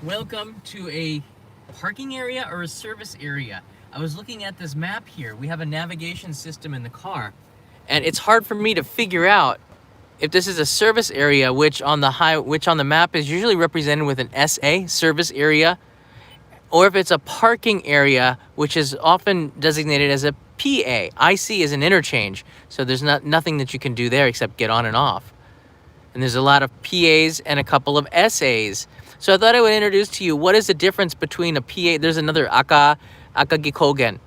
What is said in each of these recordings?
Welcome to a parking area or a service area. I was looking at this map here. We have a navigation system in the car, and it's hard for me to figure out if this is a service area, which on the map is usually represented with an SA, service area, or if it's a parking area, which is often designated as a PA. IC is an interchange, so there's nothing that you can do there except get on and off. And there's a lot of PAs and a couple of SAs. So I thought I would introduce to you what is the difference between a PA. There's another Akagi Kogen.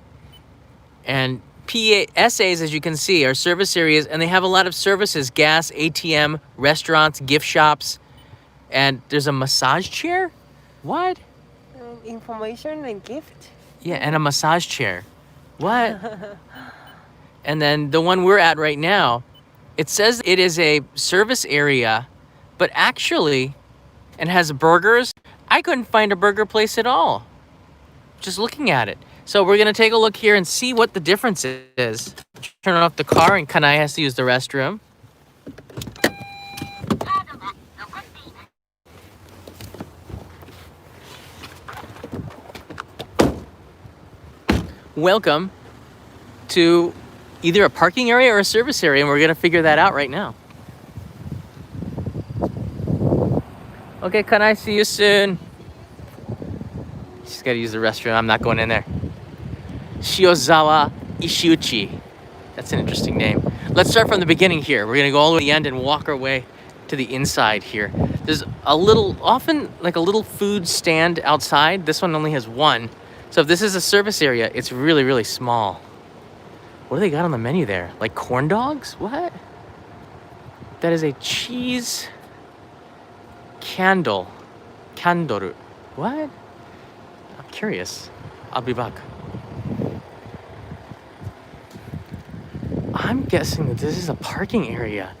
And PA SAs, as you can see, are service areas, and they have a lot of services: gas, ATM, restaurants, gift shops, and there's a massage chair. What? Information and gift. Yeah, and a massage chair. What? And then the one we're at right now, it says it is a service area, but actually, it has burgers. I couldn't find a burger place at all, just looking at it. So we're gonna take a look here and see what the difference is. Turn off the car, and Kanai has to use the restroom. Welcome to either a parking area or a service area, and we're gonna figure that out right now. Okay, can I see you soon? She's gotta use the restroom. I'm not going in there. Shiozawa-Ishiuchi. That's an interesting name. Let's start from the beginning here. We're gonna go all the way to the end and walk our way to the inside here. There's often like a little food stand outside. This one only has one. So if this is a service area, it's really, really small. What do they got on the menu there? Like corn dogs? What? That is a cheese candle. Candoru. What? I'm curious. I'll be back. I'm guessing that this is a parking area.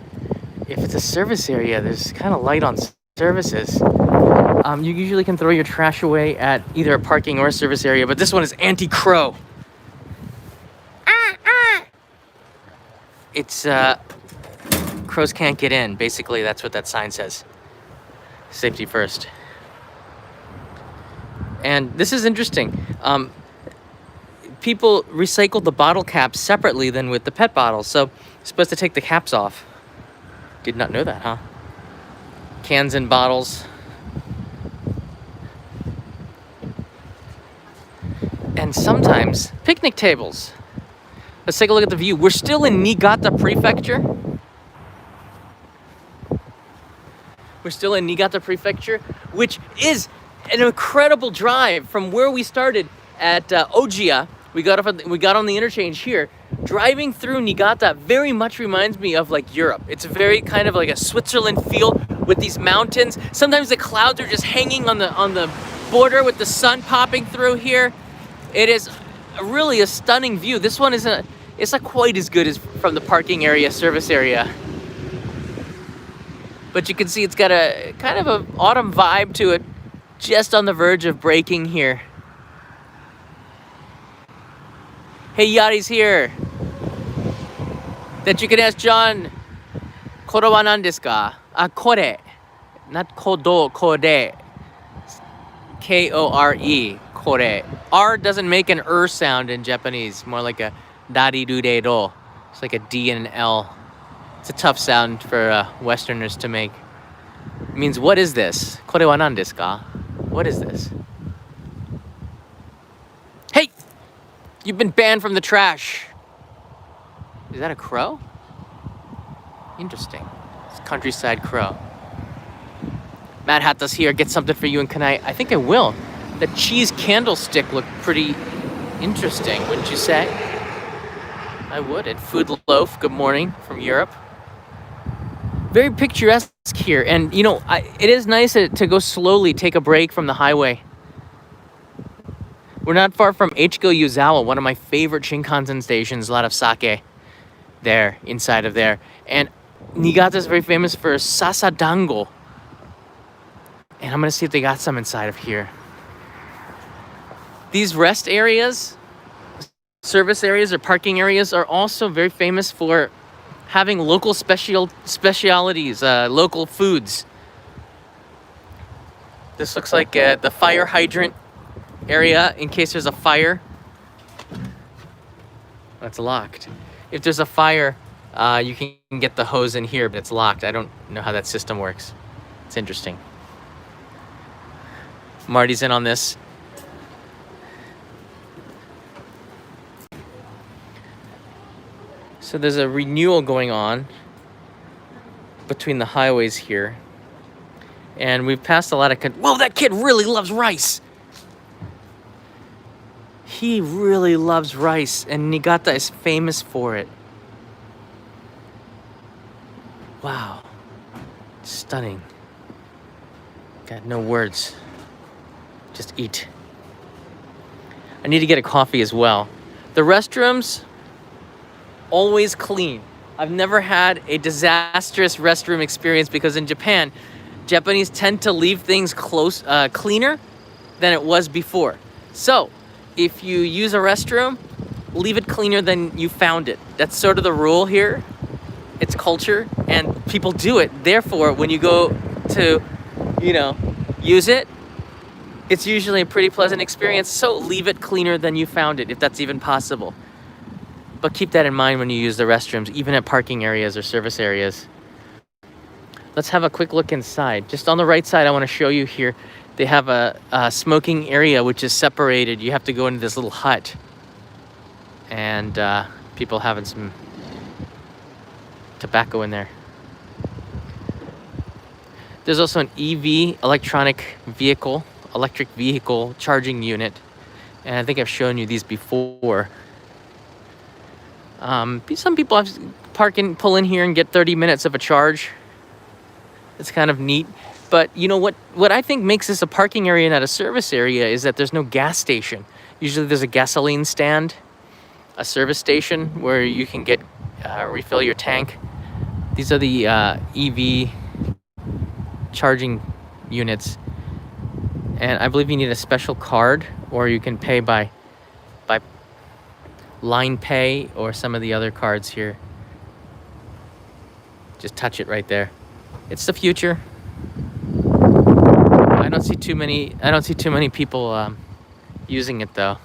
If it's a service area, there's kind of light on services. You usually can throw your trash away at either a parking or a service area, but this one is anti-crow. It's, crows can't get in. Basically, that's what that sign says. Safety first. And this is interesting. People recycle the bottle caps separately than with the pet bottles, so you're supposed to take the caps off. Did not know that, huh? Cans and bottles. And sometimes picnic tables. Let's take a look at the view. We're still in Niigata Prefecture. We're still in Niigata Prefecture, which is an incredible drive from where we started at Ojiya. We got on the interchange here. Driving through Niigata very much reminds me of like Europe. It's very kind of like a Switzerland feel with these mountains. Sometimes the clouds are just hanging on the border with the sun popping through here. It is really a stunning view. This one it's not quite as good as from the parking area, service area. But you can see it's got a kind of an autumn vibe to it, just on the verge of breaking here. Hey, Yari's here. That you can ask John, kore wa nan desu ka? Kore. Not kodo, kore. K-O-R-E, kore. R doesn't make an sound in Japanese, more like a dari-ru-de-ro. It's like a D and an L. It's a tough sound for Westerners to make. It means, what is this? Kore wa nan desu ka? What is this? Hey! You've been banned from the trash. Is that a crow? Interesting. It's a countryside crow. Mad Hatta's here. Get something for you and Kanai. I think I will. The cheese candlestick looked pretty interesting, wouldn't you say? I would. And Food Loaf, good morning from Europe. Very picturesque here. And, you know, it is nice to go slowly, take a break from the highway. We're not far from Ichigo Yuzawa, one of my favorite Shinkansen stations. A lot of sake there, inside of there. And Niigata is very famous for sasadango. And I'm going to see if they got some inside of here. These rest areas, service areas or parking areas are also very famous for having local specialities, local foods. This looks like the fire hydrant area in case there's a fire. That's locked. If there's a fire, you can get the hose in here, but it's locked. I don't know how that system works. It's interesting. Marty's in on this. So there's a renewal going on between the highways here. And we've passed a lot of... Whoa, that kid really loves rice! He really loves rice, and Niigata is famous for it. Wow. Stunning. Got no words. Just eat. I need to get a coffee as well. The restrooms, always clean. I've never had a disastrous restroom experience because in Japan, Japanese tend to leave things cleaner than it was before. So, if you use a restroom, leave it cleaner than you found it. That's sort of the rule here. It's culture, and people do it. Therefore, when you go to, use it, it's usually a pretty pleasant experience. So leave it cleaner than you found it, if that's even possible. But keep that in mind when you use the restrooms, even at parking areas or service areas. Let's have a quick look inside. Just on the right side, I want to show you here. They have a smoking area which is separated. You have to go into this little hut. And people having some tobacco in there. There's also an EV, electric vehicle charging unit. And I think I've shown you these before. Some people have pull in here and get 30 minutes of a charge. It's kind of neat. But you know what I think makes this a parking area, not a service area, is that there's no gas station. Usually there's a gasoline stand, a service station where you can get refill your tank. These are the EV charging units. And I believe you need a special card, or you can pay by line pay or some of the other cards here. Just touch it right there. It's the future. I don't see too many people using it though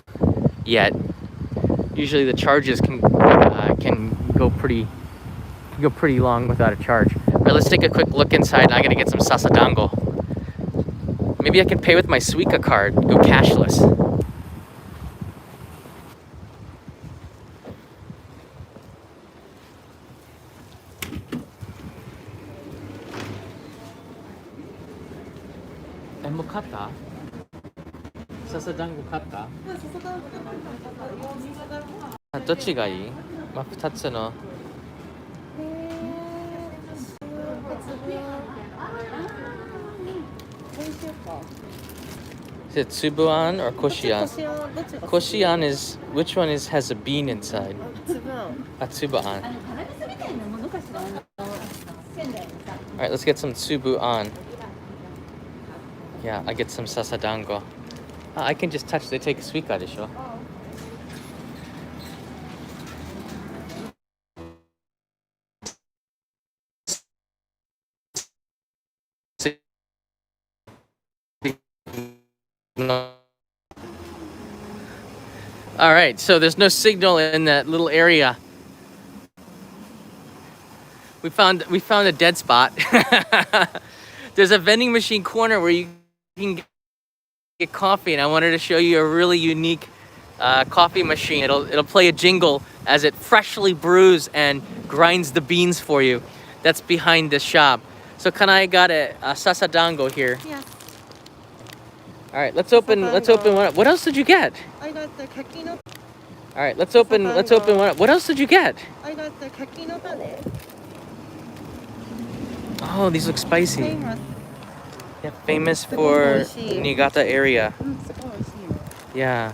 yet. Usually the charges can go pretty long without a charge. All right, let's take a quick look inside. I gotta get some sasadango. Maybe I can pay with my Suica card. Go cashless. Mo katta? Sasadango katta? どっちがいい？まあ、2つの。Is it tsubuan or koshian? Koshian is, which one has a bean inside? Tsubuan. Alright, let's get some tsubuan. Yeah, I get some sasadango. I can just touch, they take suica, desho. All right, so there's no signal in that little area. We found a dead spot. There's a vending machine corner where you can get coffee, and I wanted to show you a really unique coffee machine. It'll play a jingle as it freshly brews and grinds the beans for you. That's behind the shop. So Kanai got a sasadango here. Yes. All right, let's open one up. What else did you get? I got the kakino. All right, let's open one up. What else did you get? I got the kakino tane. Oh, these look spicy. Famous. Yeah, famous for Niigata area. Yeah.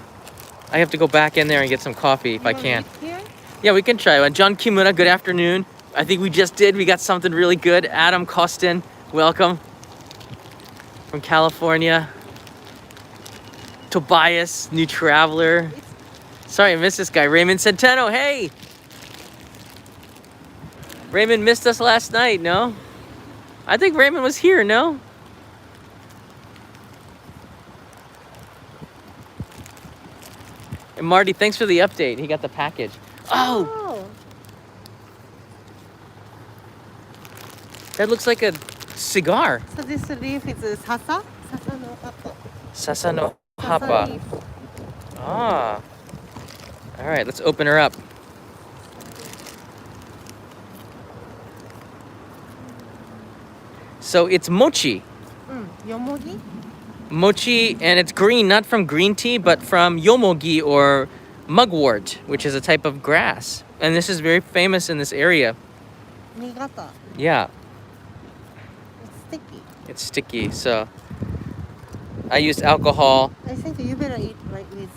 I have to go back in there and get some coffee if I can. Yeah, we can try one. John Kimura, good afternoon. I think we just did. We got something really good. Adam Costin, welcome. From California. Tobias, new traveler. Sorry, I missed this guy. Raymond Centeno, hey! Raymond missed us last night, no? I think Raymond was here, no? And Marty, thanks for the update. He got the package. Oh, Oh. that looks like a cigar. So this leaf is sasa? Sasa no hapa. Sasa no Sasa hapa. leaf. Ah. All right, let's open her up. So it's mochi. Yomogi? Mochi, and it's green, not from green tea, but from yomogi or mugwort, which is a type of grass. And this is very famous in this area. Niigata. Yeah, It's sticky. it's sticky. So I used alcohol. I think you better eat like this.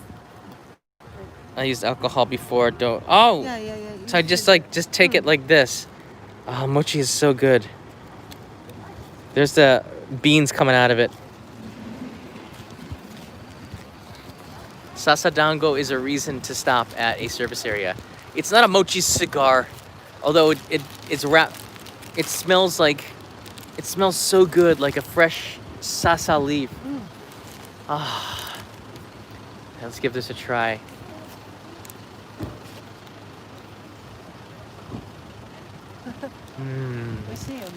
I used alcohol before. Don't. Oh, Yeah. so I just take it like this. Oh, mochi is so good. There's the beans coming out of it. Sasadango is a reason to stop at a service area. It's not a mochi cigar, although it's wrapped. It smells so good, like a fresh sasa leaf. Ah, let's give this a try. Mmm. 美味しいよね。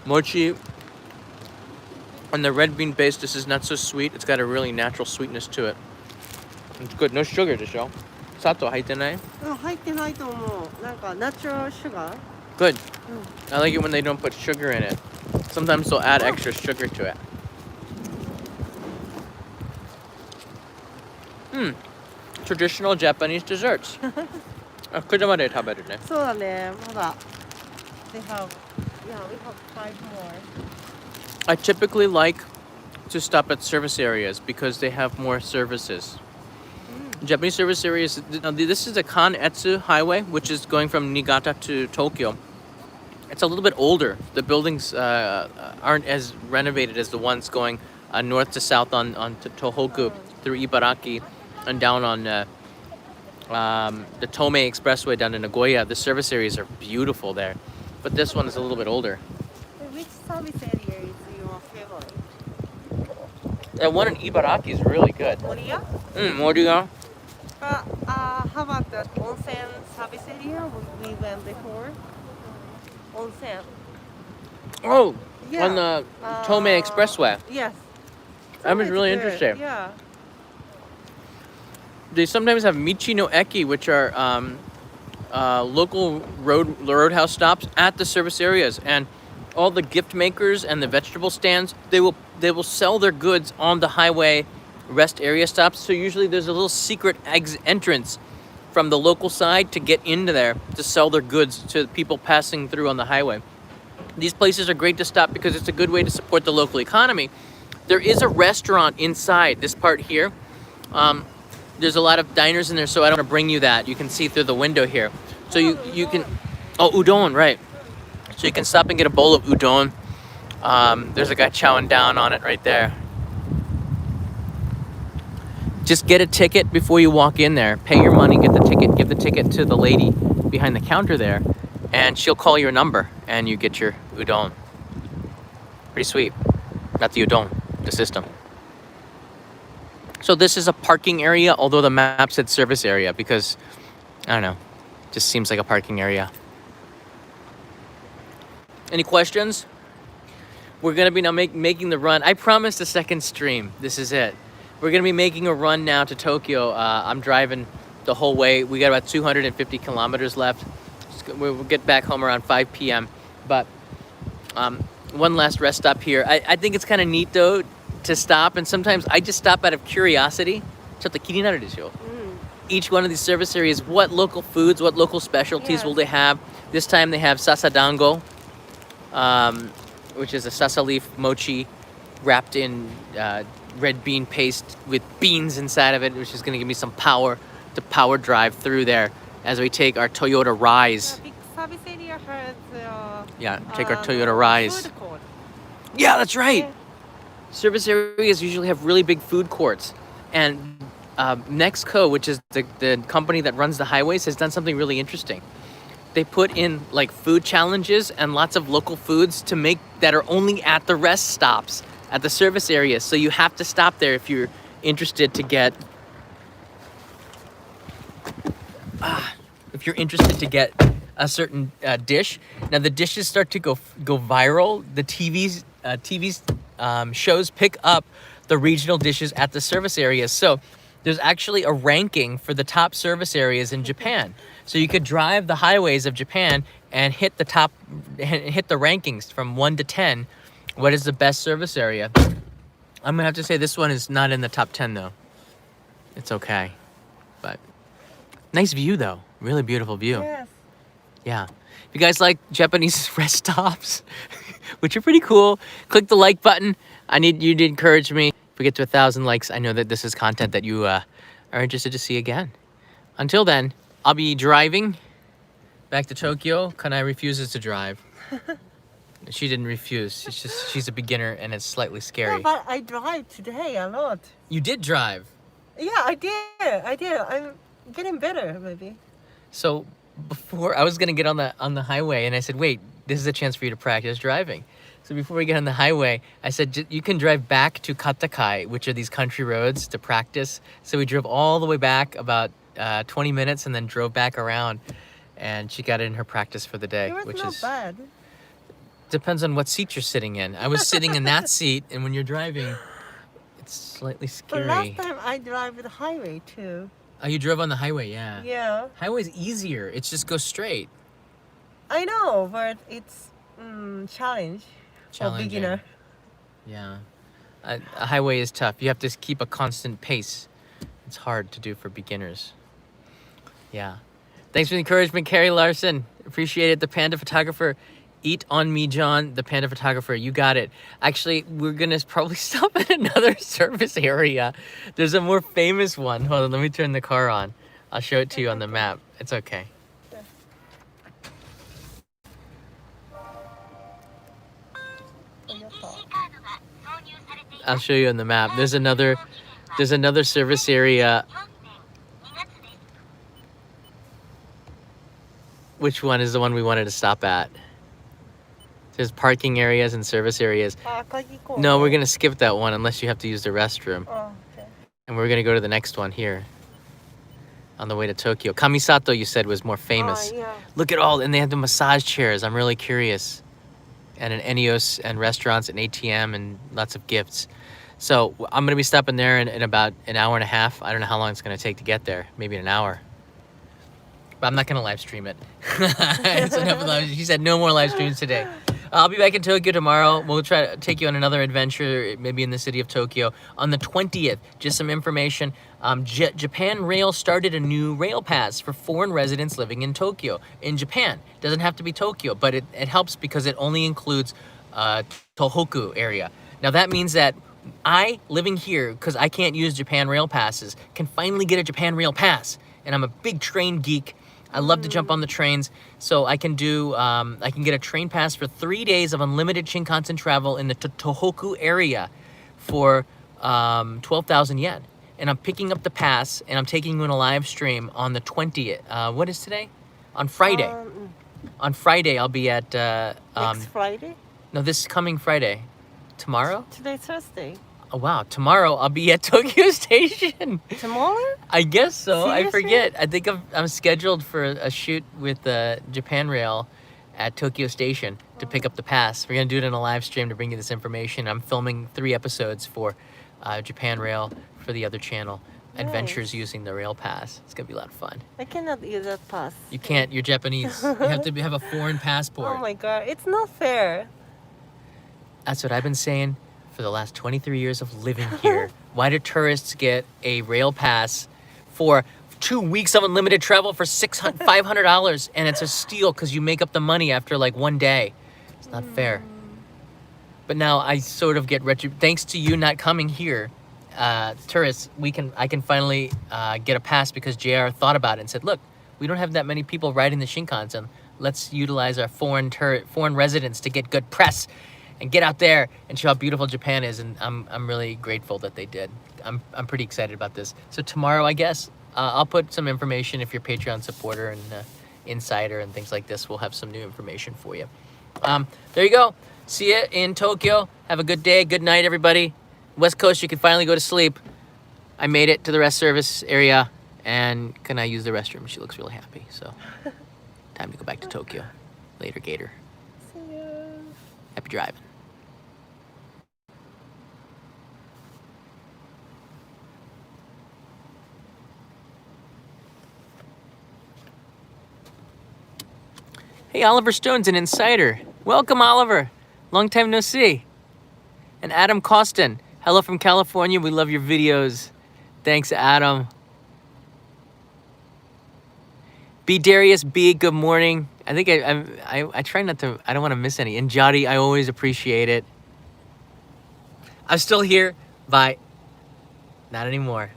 Mochi on the red bean base, this is not so sweet. It's got a really natural sweetness to it. It's good. No sugar to show. Sato 入ってない? 入ってないと思う。なんかナチュラルシュガー。 Good. I like it when they don't put sugar in it. Sometimes they'll add extra sugar to it. Traditional Japanese desserts. 車で食べるね。そうだね。まだ。They have, yeah, we have 5 more. I typically like to stop at service areas because they have more services. Japanese service areas. Now, this is the Kanetsu Highway, which is going from Niigata to Tokyo. It's a little bit older. The buildings aren't as renovated as the ones going north to south on to Tohoku through Ibaraki and down on the Tomei Expressway down to Nagoya. The service areas are beautiful there, but this one is a little bit older. Which service area is your favorite? That one in Ibaraki is really good. Moriya? Moriya. How about that onsen service area we went before? Onsen. Oh, Yeah. on the Tomei Expressway. Yes. That was It's really good. interesting. Yeah. They sometimes have Michi no Eki, which are local roadhouse stops at the service areas, and all the gift makers and the vegetable stands, they will sell their goods on the highway rest area stops. So usually there's a little secret entrance from the local side to get into there to sell their goods to people passing through on the highway. These places are great to stop because it's a good way to support the local economy. There is a restaurant inside this part here. There's a lot of diners in there, so I don't want to bring you that. You can see through the window here. So you can, udon, right. So you can stop and get a bowl of udon. There's a guy chowing down on it right there. Just get a ticket before you walk in there. Pay your money, get the ticket, give the ticket to the lady behind the counter there, and she'll call your number, and you get your udon. Pretty sweet. Not the udon, the system. So this is a parking area, although the map said service area because, I don't know, just seems like a parking area. Any questions? We're going to be now making the run. I promised a second stream. This is it. We're going to be making a run now to Tokyo. I'm driving the whole way. We got about 250 kilometers left. We'll get back home around 5 p.m. But one last rest stop here. I think it's kind of neat, though, to stop. And sometimes I just stop out of curiosity. ちょっと気になるでしょ? Each one of these service areas, what local foods, what local specialties will they have? This time they have sasadango, which is a sasa leaf mochi wrapped in red bean paste with beans inside of it, which is going to give me some power to power drive through there as we take our Toyota Rise. The big service area has Take our Toyota Rise. food court. Yeah, that's right. Yeah. Service areas usually have really big food courts. And Nexco, which is the company that runs the highways, has done something really interesting. They put in like food challenges and lots of local foods to make that are only at the rest stops at the service area. So you have to stop there if you're interested to get a certain dish. Now the dishes start to go viral. The TV's shows pick up the regional dishes at the service areas. So there's actually a ranking for the top service areas in Japan. So you could drive the highways of Japan and hit the rankings from 1 to 10. What is the best service area? I'm gonna have to say this one is not in the top 10 though. It's okay, but nice view though. Really beautiful view. Yes. Yeah. If you guys like Japanese rest stops, which are pretty cool, click the like button. I need you to encourage me. If we get to 1,000 likes, I know that this is content that you are interested to see again. Until then, I'll be driving back to Tokyo. Kanai refuses to drive. She didn't refuse. It's just she's a beginner and it's slightly scary. Yeah, but I drive today a lot. You did drive. Yeah, I did. I'm getting better, maybe. So before I was gonna get on the highway, and I said, wait, this is a chance for you to practice driving. So before we get on the highway, I said, you can drive back to Katakai, which are these country roads, to practice. So we drove all the way back about 20 minutes and then drove back around. And she got in her practice for the day, It was which not is bad. depends on what seat you're sitting in. I was sitting in that seat, and when you're driving, it's slightly But scary. last time I drive the highway too. Oh, you drove on the highway, yeah. Yeah. Highway's easier. It's just go straight. I know, but it's challenge for Challenging. beginner. Yeah. A highway is tough. You have to keep a constant pace. It's hard to do for beginners. Yeah. Thanks for the encouragement, Carrie Larson. Appreciate it. The Panda Photographer. Eat on me, John. The Panda Photographer. You got it. Actually, we're going to probably stop at another service area. There's a more famous one. Hold on. Let me turn the car on. I'll show it to you on the map. It's okay. I'll show you on the map. There's another service area. Which one is the one we wanted to stop at? There's parking areas and service areas. No, we're gonna skip that one unless you have to use the restroom. Oh, okay. And we're gonna go to the next one here. On the way to Tokyo. Kamisato, you said, was more famous. Oh, yeah. Look at all, and they have the massage chairs. I'm really curious. And an Enios and restaurants and ATM and lots of gifts. So I'm gonna be stopping there in about an hour and a half. I don't know how long it's gonna take to get there. Maybe an hour. But I'm not gonna live stream it. It's enough of live. She said no more live streams today. I'll be back in Tokyo tomorrow. We'll try to take you on another adventure, maybe in the city of Tokyo. On the 20th, just some information. Japan Rail started a new rail pass for foreign residents living in Tokyo. In Japan, doesn't have to be Tokyo, but it helps because it only includes Tohoku area. Now that means that I, living here, because I can't use Japan Rail passes, can finally get a Japan Rail pass. And I'm a big train geek. I love to jump on the trains, so I can get a train pass for 3 days of unlimited Shinkansen travel in the Tohoku area for 12,000 yen. And I'm picking up the pass, and I'm taking you in a live stream on the 20th. What is today? On Friday. On Friday, I'll be at... Next Friday? No, this coming Friday. Tomorrow? Today's Thursday. Oh, wow. Tomorrow, I'll be at Tokyo Station. Tomorrow? I guess so. Seriously? I forget. I think I'm scheduled for a shoot with Japan Rail at Tokyo Station to pick up the pass. We're going to do it in a live stream to bring you this information. I'm filming 3 episodes for Japan Rail for the other channel. Nice. Adventures using the rail pass. It's going to be a lot of fun. I cannot use that pass. You can't. You're Japanese. You have to have a foreign passport. Oh my god, it's not fair. That's what I've been saying for the last 23 years of living here. Why do tourists get a rail pass for 2 weeks of unlimited travel for $500? And it's a steal because you make up the money after like 1 day. It's not fair. But now I sort of get thanks to you not coming here, tourists, I can finally get a pass because JR thought about it and said, look, we don't have that many people riding the Shinkansen. Let's utilize our foreign residents to get good press and get out there and show how beautiful Japan is. And I'm really grateful that they did. I'm pretty excited about this. So tomorrow, I guess, I'll put some information if you're a Patreon supporter and insider and things like this. We'll have some new information for you. There you go. See you in Tokyo. Have a good day. Good night, everybody. West Coast, you can finally go to sleep. I made it to the rest service area, and can I use the restroom? She looks really happy. So, time to go back to Tokyo. Later, Gator. See ya. Happy driving. Hey, Oliver Stone's an insider. Welcome, Oliver. Long time no see. And Adam Costin. Hello from California. We love your videos. Thanks, Adam. B. Darius B. Good morning. I think I try not to. I don't want to miss any. And Jody, I always appreciate it. I'm still here. Bye. Not anymore.